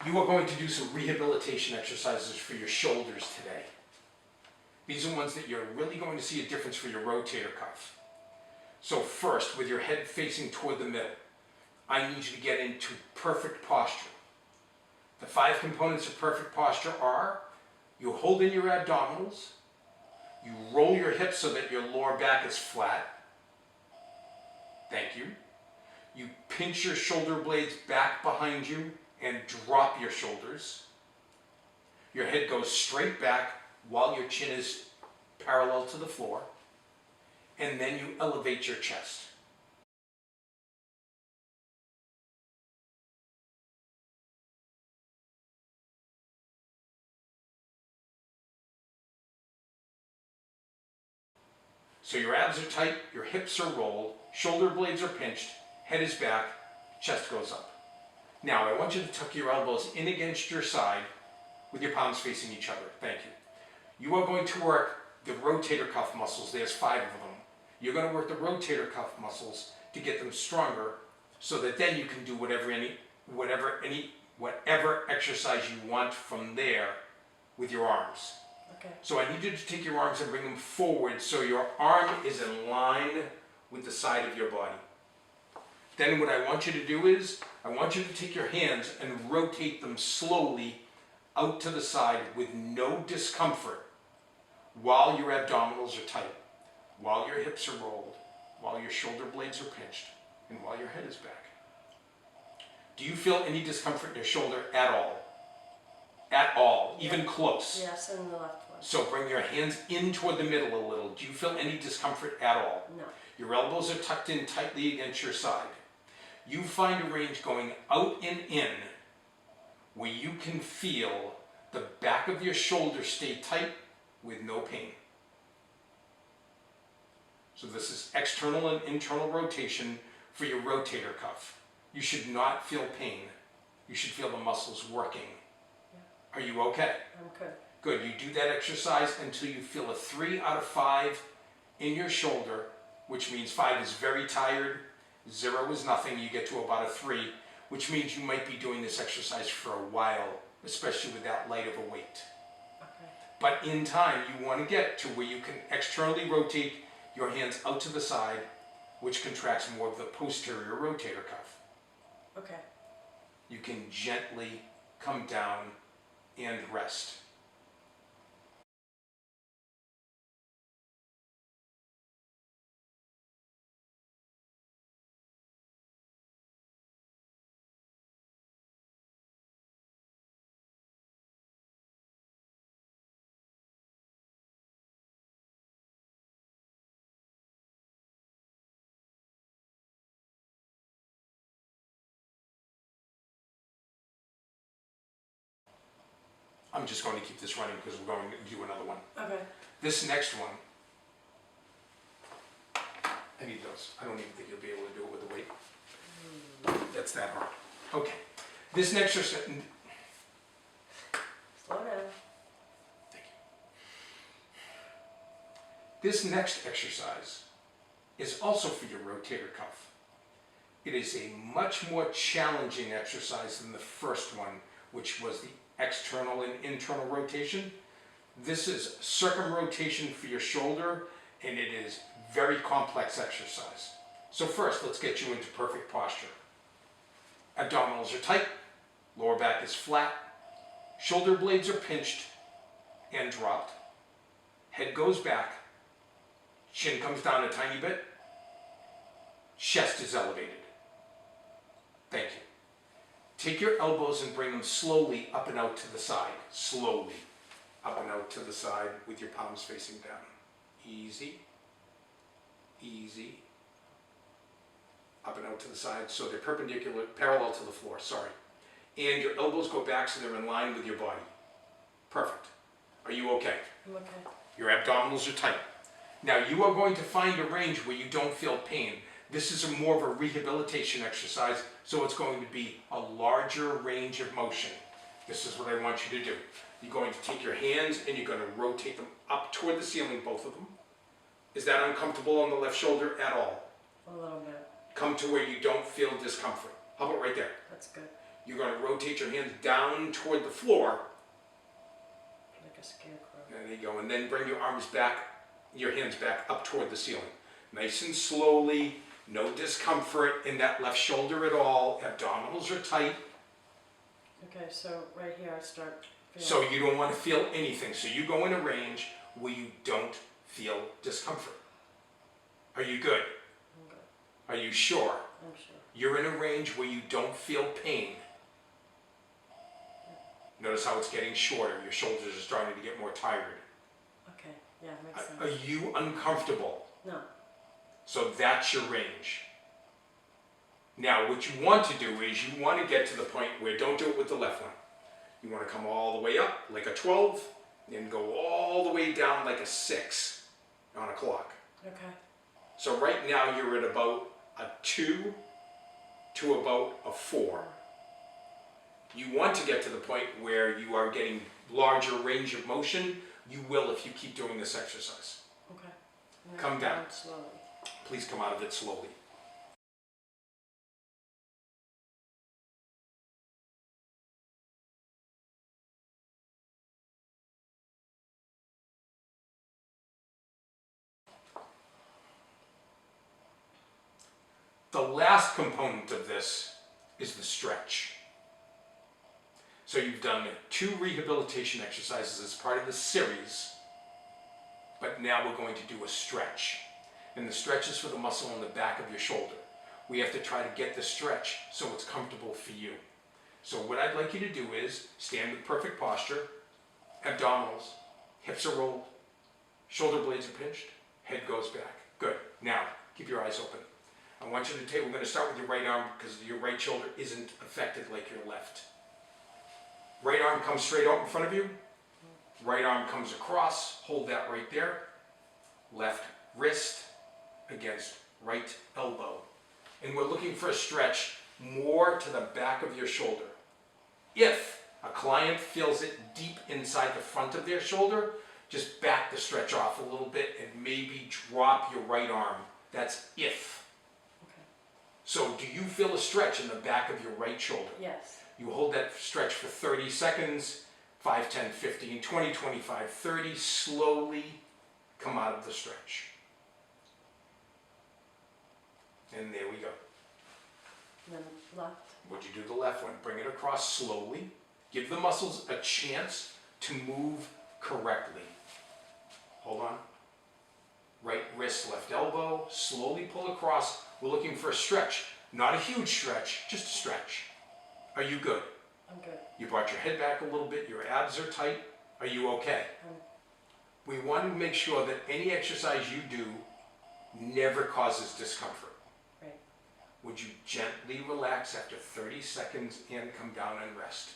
You are going to do some rehabilitation exercises for your shoulders today. These are ones that you're really going to see a difference for your rotator cuff. So first, with your head facing toward the middle, I need you to get into perfect posture. The 5 components of perfect posture are: you hold in your abdominals, you roll your hips so that your lower back is flat. Thank you. You pinch your shoulder blades back behind you and drop your shoulders. Your head goes straight back while your chin is parallel to the floor. And then you elevate your chest. So your abs are tight, your hips are rolled, shoulder blades are pinched, head is back, chest goes up. Now I want you to tuck your elbows in against your side with your palms facing each other. Thank you. You are going to work the rotator cuff muscles. There's 5 of them. You're going to work the rotator cuff muscles to get them stronger so that then you can do whatever exercise you want from there with your arms. Okay. So I need you to take your arms and bring them forward so your arm is in line with the side of your body. Then what I want you to do is, I want you to take your hands and rotate them slowly out to the side with no discomfort while your abdominals are tight, while your hips are rolled, while your shoulder blades are pinched, and while your head is back. Do you feel any discomfort in your shoulder at all? At all, even close? Yes, and the left one. So bring your hands in toward the middle a little. Do you feel any discomfort at all? No. Your elbows are tucked in tightly against your side. You find a range going out and in where you can feel the back of your shoulder stay tight with no pain. So this is external and internal rotation for your rotator cuff. You should not feel pain. You should feel the muscles working. Are you okay? I'm good. Good. You do that exercise until you feel a 3 out of 5 in your shoulder, which means 5 is very tired, 0 is nothing. You get to about a 3, which means you might be doing this exercise for a while, especially with that light of a weight. Okay. But in time, you want to get to where you can externally rotate your hands out to the side, which contracts more of the posterior rotator cuff. Okay. You can gently come down and rest. I'm just going to keep this running because we're going to do another one. Okay. This next one, I need those. I don't even think you'll be able to do it with the weight. That's that hard. Okay. This next exercise, Slow down. thank you. This next exercise is also for your rotator cuff. It is a much more challenging exercise than the first one, which was the external and internal rotation. This is circumrotation for your shoulder, and it is very complex exercise. So first, let's get you into perfect posture. Abdominals are tight, lower back is flat, shoulder blades are pinched and dropped, head goes back, chin comes down a tiny bit, chest is elevated. Thank you. Take your elbows and bring them slowly up and out to the side. Slowly up and out to the side with your palms facing down. Easy, easy. Up and out to the side so they're perpendicular, parallel to the floor, sorry. And your elbows go back so they're in line with your body. Perfect. Are you okay? I'm okay. Your abdominals are tight. Now you are going to find a range where you don't feel pain. This is more of a rehabilitation exercise, so it's going to be a larger range of motion. This is what I want you to do. You're going to take your hands and you're going to rotate them up toward the ceiling, both of them. Is that uncomfortable on the left shoulder at all? A little bit. Come to where you don't feel discomfort. How about right there? That's good. You're going to rotate your hands down toward the floor. Like a scarecrow. There you go. And then bring your arms back, your hands back up toward the ceiling. Nice and slowly. No discomfort in that left shoulder at all. Abdominals are tight. Okay, so right here I start feeling. So you don't want to feel anything. So you go in a range where you don't feel discomfort. Are you good? I'm good. Are you sure? I'm sure. You're in a range where you don't feel pain. Notice how it's getting shorter. Your shoulders are starting to get more tired. Okay, yeah, makes sense. Are you uncomfortable? No. So that's your range. Now, what you want to do is you want to get to the point where, don't do it with the left one. You want to come all the way up like a 12 and go all the way down like a 6 on a clock. Okay. So right now you're at about a 2 to about a 4. You want to get to the point where you are getting larger range of motion. You will if you keep doing this exercise. Okay. And Come down. slowly. Please come out of it slowly. The last component of this is the stretch. So you've done 2 rehabilitation exercises as part of the series, but now we're going to do a stretch. And the stretch is for the muscle on the back of your shoulder. We have to try to get the stretch so it's comfortable for you. So what I'd like you to do is stand with perfect posture, abdominals, hips are rolled, shoulder blades are pinched, head goes back. Good. Now, keep your eyes open. I want you to take, we're going to start with your right arm because your right shoulder isn't affected like your left. Right arm comes straight out in front of you. Right arm comes across. Hold that right there. Left wrist against right elbow. And we're looking for a stretch more to the back of your shoulder. If a client feels it deep inside the front of their shoulder, just back the stretch off a little bit and maybe drop your right arm. That's if. Okay. So do you feel a stretch in the back of your right shoulder? Yes. You hold that stretch for 30 seconds, 5, 10, 15, 20, 25, 30, slowly come out of the stretch. And there we go. And then left. Would you do the left one? Bring it across slowly. Give the muscles a chance to move correctly. Hold on. Right wrist, left elbow, slowly pull across. We're looking for a stretch. Not a huge stretch, just a stretch. Are you good? I'm good. You brought your head back a little bit, your abs are tight. Are you okay? We want to make sure that any exercise you do never causes discomfort. Right. Would you gently relax after 30 seconds and come down and rest?